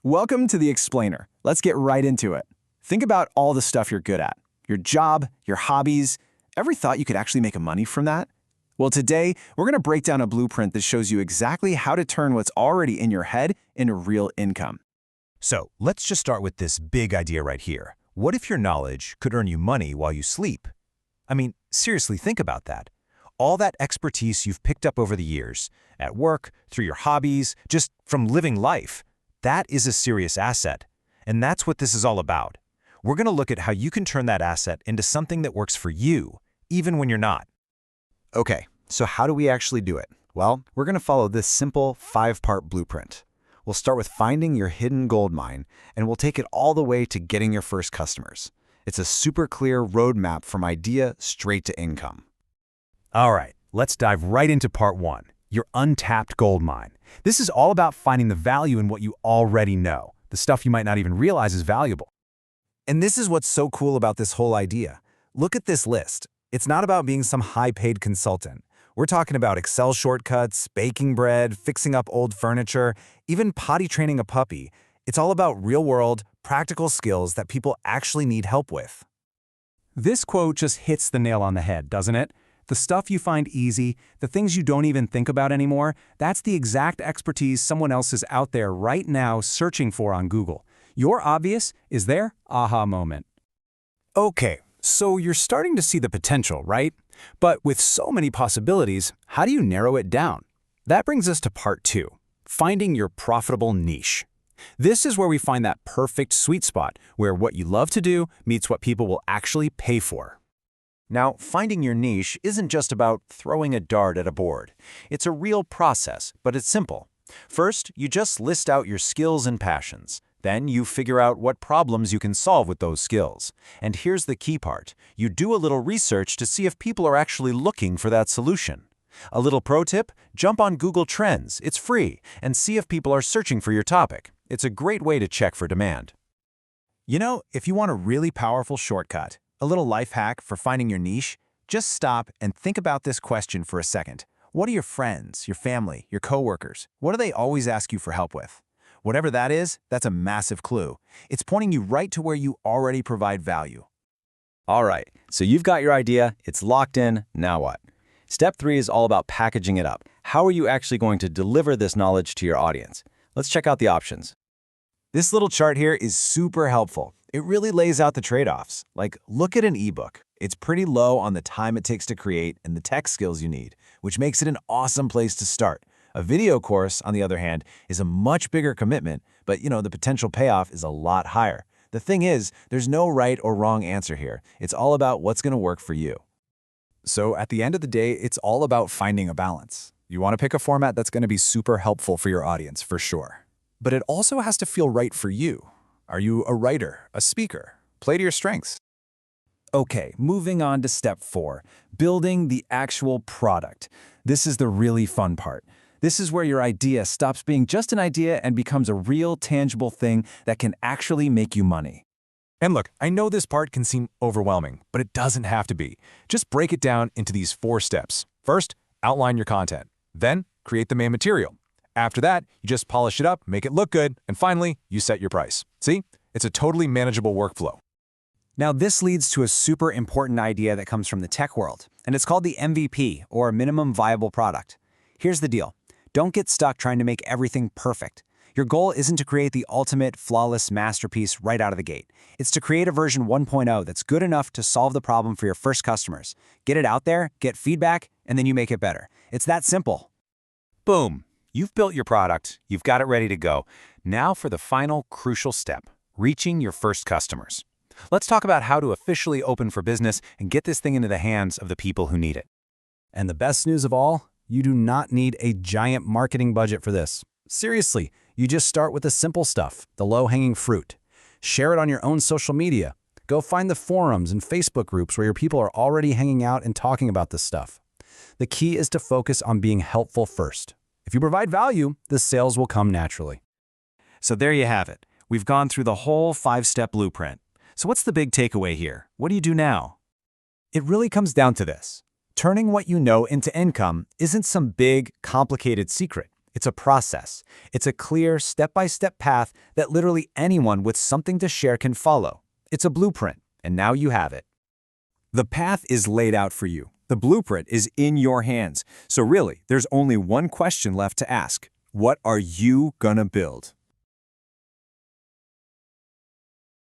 Welcome to The Explainer. Let's get right into it. Think about all the stuff you're good at. Your job, your hobbies. Ever thought you could actually make money from that? Well, today, we're going to break down a blueprint that shows you exactly how to turn what's already in your head into real income. So let's just start with this big idea right here. What if your knowledge could earn you money while you sleep? I mean, seriously, think about that. All that expertise you've picked up over the years, at work, through your hobbies, just from living life, that is a serious asset. And that's what this is all about. We're going to look at how you can turn that asset into something that works for you, even when you're not. Okay, so how do we actually do it? Well, we're going to follow this simple 5-part blueprint. We'll start with finding your hidden gold mine, and we'll take it all the way to getting your first customers. It's a super clear roadmap from idea straight to income. All right, let's dive right into part 1, your untapped gold mine. This is all about finding the value in what you already know, the stuff you might not even realize is valuable. And this is what's so cool about this whole idea. Look at this list. It's not about being some high-paid consultant. We're talking about Excel shortcuts, baking bread, fixing up old furniture, even potty training a puppy. It's all about real-world, practical skills that people actually need help with. This quote just hits the nail on the head, doesn't it? The stuff you find easy, the things you don't even think about anymore, that's the exact expertise someone else is out there right now searching for on Google. Your obvious is their aha moment. Okay, so you're starting to see the potential, right? But with so many possibilities, how do you narrow it down? That brings us to part 2, finding your profitable niche. This is where we find that perfect sweet spot where what you love to do meets what people will actually pay for. Now, finding your niche isn't just about throwing a dart at a board. It's a real process, but it's simple. First, you just list out your skills and passions. Then you figure out what problems you can solve with those skills. And here's the key part. You do a little research to see if people are actually looking for that solution. A little pro tip, jump on Google Trends, it's free, and see if people are searching for your topic. It's a great way to check for demand. You know, if you want a really powerful shortcut, a little life hack for finding your niche, just stop and think about this question for a second. What are your friends, your family, your coworkers? What do they always ask you for help with? Whatever that is, that's a massive clue. It's pointing you right to where you already provide value. All right, so you've got your idea, it's locked in, now what? Step 3 is all about packaging it up. How are you actually going to deliver this knowledge to your audience? Let's check out the options. This little chart here is super helpful. It really lays out the trade-offs. Like, look at an ebook. It's pretty low on the time it takes to create and the tech skills you need, which makes it an awesome place to start. A video course, on the other hand, is a much bigger commitment, but the potential payoff is a lot higher. The thing is, there's no right or wrong answer here. It's all about what's going to work for you. So at the end of the day, it's all about finding a balance. You want to pick a format that's going to be super helpful for your audience, for sure. But it also has to feel right for you. Are you a writer, a speaker? Play to your strengths. Okay, moving on to step 4, building the actual product. This is the really fun part. This is where your idea stops being just an idea and becomes a real, tangible thing that can actually make you money. And look, I know this part can seem overwhelming, but it doesn't have to be. Just break it down into these 4 steps. First, outline your content. Then, create the main material. After that, you just polish it up, make it look good, and finally, you set your price. See? It's a totally manageable workflow. Now, this leads to a super important idea that comes from the tech world, and it's called the MVP, or minimum viable product. Here's the deal. Don't get stuck trying to make everything perfect. Your goal isn't to create the ultimate, flawless masterpiece right out of the gate. It's to create a version 1.0 that's good enough to solve the problem for your first customers. Get it out there, get feedback, and then you make it better. It's that simple. Boom! You've built your product, you've got it ready to go. Now for the final crucial step, reaching your first customers. Let's talk about how to officially open for business and get this thing into the hands of the people who need it. And the best news of all, you do not need a giant marketing budget for this. Seriously, you just start with the simple stuff, the low-hanging fruit. Share it on your own social media. Go find the forums and Facebook groups where your people are already hanging out and talking about this stuff. The key is to focus on being helpful first. If you provide value, the sales will come naturally. So there you have it. We've gone through the whole 5-step blueprint. So what's the big takeaway here? What do you do now? It really comes down to this. Turning what you know into income isn't some big, complicated secret. It's a process. It's a clear, step-by-step path that literally anyone with something to share can follow. It's a blueprint, and now you have it. The path is laid out for you. The blueprint is in your hands. So really, there's only one question left to ask. What are you gonna build?